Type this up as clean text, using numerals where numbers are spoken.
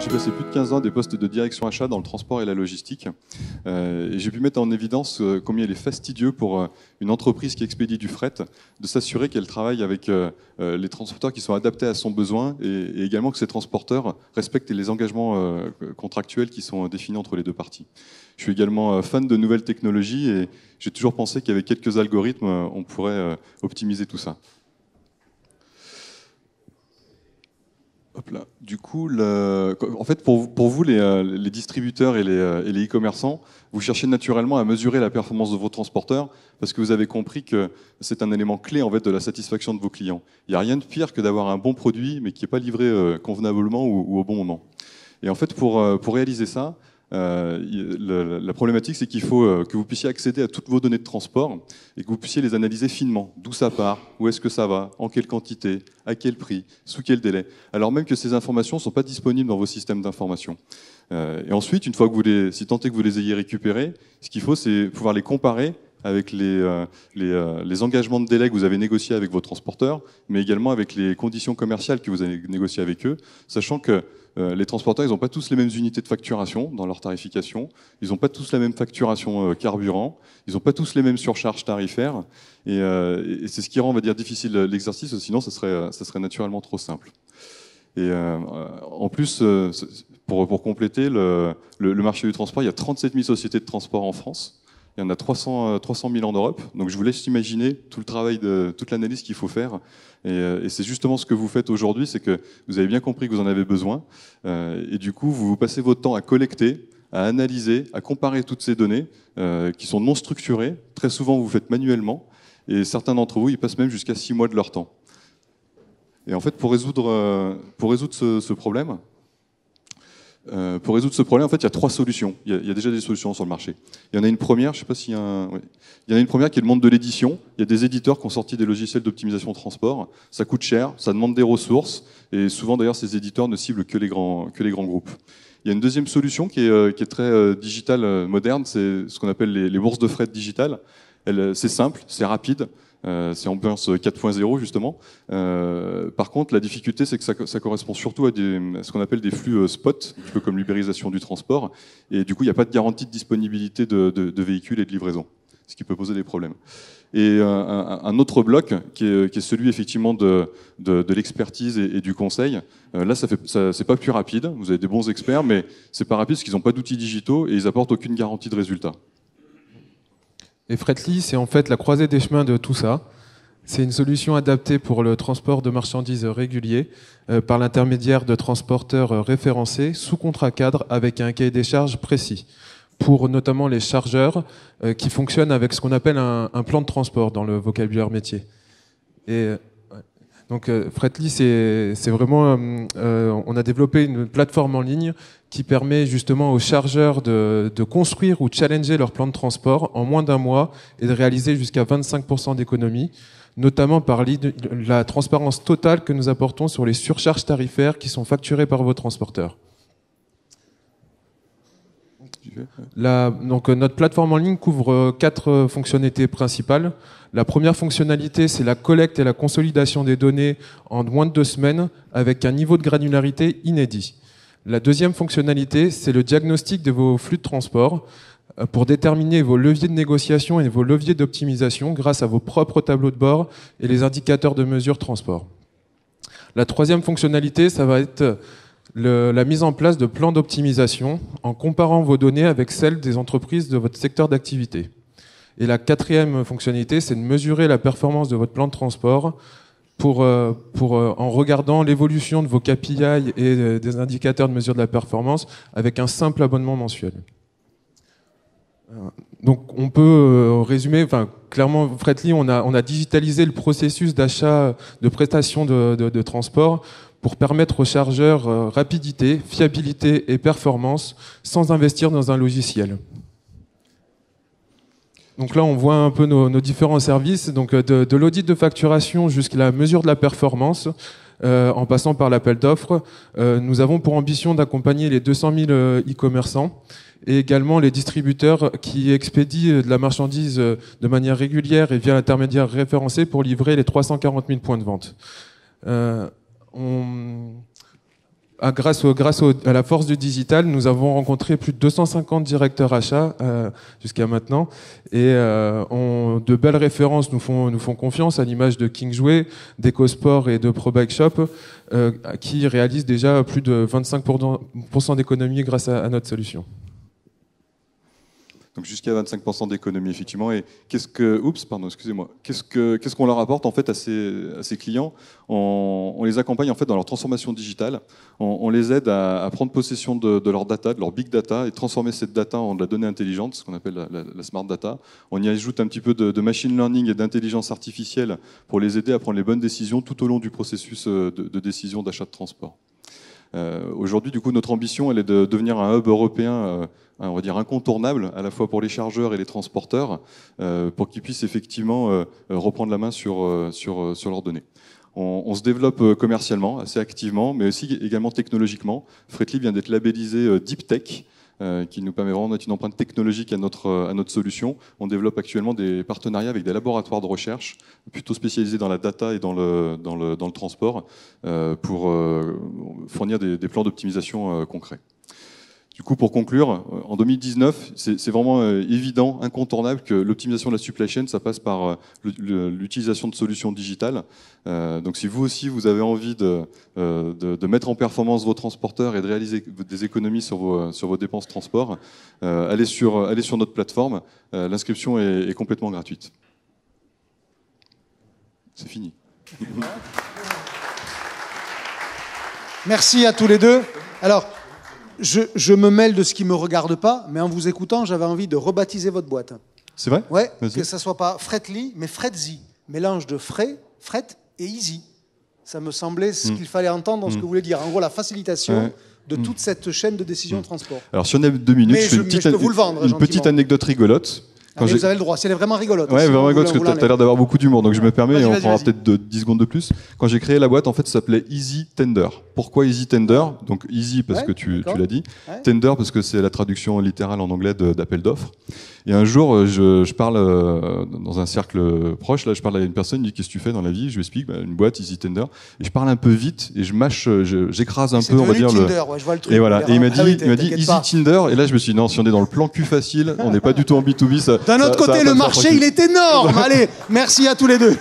suis passé plus de 15 ans à des postes de direction achat dans le transport et la logistique. Et j'ai pu mettre en évidence combien il est fastidieux pour une entreprise qui expédie du fret de s'assurer qu'elle travaille avec les transporteurs qui sont adaptés à son besoin et également que ces transporteurs respectent les engagements contractuels qui sont définis entre les deux parties. Je suis également fan de nouvelles technologies et j'ai toujours pensé qu'avec quelques algorithmes, on pourrait optimiser tout ça. Hop là. Du coup, en fait, pour vous, les distributeurs et les e-commerçants, vous cherchez naturellement à mesurer la performance de vos transporteurs parce que vous avez compris que c'est un élément clé en fait, de la satisfaction de vos clients. Il n'y a rien de pire que d'avoir un bon produit mais qui n'est pas livré convenablement ou au bon moment. Et en fait, pour réaliser ça, la problématique, c'est qu'il faut que vous puissiez accéder à toutes vos données de transport et que vous puissiez les analyser finement. D'où ça part, où est-ce que ça va, en quelle quantité, à quel prix, sous quel délai. Alors même que ces informations ne sont pas disponibles dans vos systèmes d'information. Et ensuite, une fois que si tant est que vous les ayez récupérés, ce qu'il faut, c'est pouvoir les comparer avec les engagements de délai que vous avez négociés avec vos transporteurs, mais également avec les conditions commerciales que vous avez négociées avec eux, sachant que les transporteurs, ils n'ont pas tous les mêmes unités de facturation dans leur tarification, ils n'ont pas tous la même facturation carburant, ils n'ont pas tous les mêmes surcharges tarifaires, et c'est ce qui rend, on va dire, difficile l'exercice, sinon ça serait naturellement trop simple. Et en plus, pour compléter, le marché du transport, il y a 37 000 sociétés de transport en France. Il y en a 300 000 en Europe. Donc je vous laisse imaginer tout le travail, toute l'analyse qu'il faut faire. Et c'est justement ce que vous faites aujourd'hui, c'est que vous avez bien compris que vous en avez besoin. Et du coup, vous passez votre temps à collecter, à analyser, à comparer toutes ces données qui sont non structurées. Très souvent, vous faites manuellement. Et certains d'entre vous, ils passent même jusqu'à 6 mois de leur temps. Et en fait, pour résoudre ce problème, en fait, il y a 3 solutions. Il y a déjà des solutions sur le marché. Il y en a une première, je sais pas s'il y a il y en a une première qui est le monde de l'édition. Il y a des éditeurs qui ont sorti des logiciels d'optimisation de transport. Ça coûte cher, ça demande des ressources, et souvent d'ailleurs ces éditeurs ne ciblent que les grands groupes. Il y a une deuxième solution qui est très digitale, moderne, c'est ce qu'on appelle les bourses de fret digitales. C'est simple, c'est rapide. C'est ambiance 4.0 justement. Par contre, la difficulté, c'est que ça correspond surtout à ce qu'on appelle des flux spot, un peu comme l'ubérisation du transport. Et du coup, il n'y a pas de garantie de disponibilité de véhicules et de livraison, ce qui peut poser des problèmes. Et un autre bloc, qui est celui effectivement de l'expertise et du conseil, là, c'est pas plus rapide. Vous avez des bons experts, mais c'est pas rapide parce qu'ils n'ont pas d'outils digitaux et ils apportent aucune garantie de résultat. Et Fretly, c'est en fait la croisée des chemins de tout ça. C'est une solution adaptée pour le transport de marchandises régulier par l'intermédiaire de transporteurs référencés sous contrat cadre avec un cahier des charges précis pour notamment les chargeurs qui fonctionnent avec ce qu'on appelle un plan de transport dans le vocabulaire métier. Et donc Fretly, c'est vraiment, on a développé une plateforme en ligne qui permet justement aux chargeurs de construire ou challenger leur plan de transport en moins d'un mois et de réaliser jusqu'à 25% d'économie, notamment par la transparence totale que nous apportons sur les surcharges tarifaires qui sont facturées par vos transporteurs. Donc, notre plateforme en ligne couvre 4 fonctionnalités principales. La première fonctionnalité, c'est la collecte et la consolidation des données en moins de 2 semaines avec un niveau de granularité inédit. La deuxième fonctionnalité, c'est le diagnostic de vos flux de transport pour déterminer vos leviers de négociation et vos leviers d'optimisation grâce à vos propres tableaux de bord et les indicateurs de mesure transport. La troisième fonctionnalité, ça va être la mise en place de plans d'optimisation en comparant vos données avec celles des entreprises de votre secteur d'activité. Et la quatrième fonctionnalité, c'est de mesurer la performance de votre plan de transport en regardant l'évolution de vos KPI et des indicateurs de mesure de la performance avec un simple abonnement mensuel. Donc on peut résumer, clairement Fretly, on a digitalisé le processus d'achat de prestations de transport pour permettre aux chargeurs rapidité, fiabilité et performance sans investir dans un logiciel. Donc là, on voit un peu nos différents services, donc de l'audit de facturation jusqu'à la mesure de la performance, en passant par l'appel d'offres. Nous avons pour ambition d'accompagner les 200 000 e-commerçants et également les distributeurs qui expédient de la marchandise de manière régulière et via l'intermédiaire référencé pour livrer les 340 000 points de vente. grâce à la force du digital, nous avons rencontré plus de 250 directeurs achats jusqu'à maintenant, et de belles références nous font confiance, à l'image de King Jouet, d'EcoSport et de Pro Bike Shop, qui réalisent déjà plus de 25% d'économie grâce à notre solution. Donc jusqu'à 25% d'économie, effectivement. Et qu'est-ce qu'on leur apporte en fait à ces clients? On les accompagne en fait dans leur transformation digitale. On les aide à prendre possession de leur data, de leur big data, et transformer cette data en de la donnée intelligente, ce qu'on appelle la smart data. On y ajoute un petit peu de machine learning et d'intelligence artificielle pour les aider à prendre les bonnes décisions tout au long du processus de décision d'achat de transport. Aujourd'hui, du coup, notre ambition, elle est de devenir un hub européen, on va dire incontournable, à la fois pour les chargeurs et les transporteurs, pour qu'ils puissent effectivement reprendre la main sur leurs données. On se développe commercialement, assez activement, mais aussi également technologiquement. Freightlib vient d'être labellisé Deep Tech, qui nous permet vraiment de mettre une empreinte technologique à notre solution. On développe actuellement des partenariats avec des laboratoires de recherche plutôt spécialisés dans la data et dans le transport pour fournir des plans d'optimisation concrets. Du coup, pour conclure, en 2019, c'est vraiment évident, incontournable que l'optimisation de la supply chain, ça passe par l'utilisation de solutions digitales. Donc si vous aussi, vous avez envie de mettre en performance vos transporteurs et de réaliser des économies sur vos dépenses de transport, allez sur notre plateforme. L'inscription est complètement gratuite. C'est fini. Merci à tous les deux. Alors, je me mêle de ce qui ne me regarde pas, mais en vous écoutant, j'avais envie de rebaptiser votre boîte. C'est vrai? Ouais, que ça ne soit pas Freightly, mais Freightzy. Mélange de fret et easy. Ça me semblait ce qu'il fallait entendre dans ce que vous voulez dire. En gros, la facilitation de toute cette chaîne de décision de transport. Alors, si on a 2 minutes, je fais une petite anecdote rigolote. Mais vous avez le droit, si elle est vraiment rigolote. Ouais, vraiment rigolote, parce que tu as l'air d'avoir beaucoup d'humour, donc je me permets, et on prendra peut-être 10 secondes de plus. Quand j'ai créé la boîte, en fait, ça s'appelait Easy Tender. Pourquoi Easy Tender? Donc Easy parce que tu l'as dit, Tender parce que c'est la traduction littérale en anglais d'appel d'offres. Et un jour, je parle dans un cercle proche, là, je parle à une personne, il me dit qu'est-ce que tu fais dans la vie? Je lui explique, une boîte Easy Tender. Et je parle un peu vite et j'écrase un peu, on va dire Tinder, ouais, je vois le truc. Et voilà. Et il m'a dit Easy Tinder. Et là, je me suis dit non, si on est dans le plan cul facile, on n'est pas du tout en B2B. D'un autre côté, le marché, il est énorme. Allez, merci à tous les deux.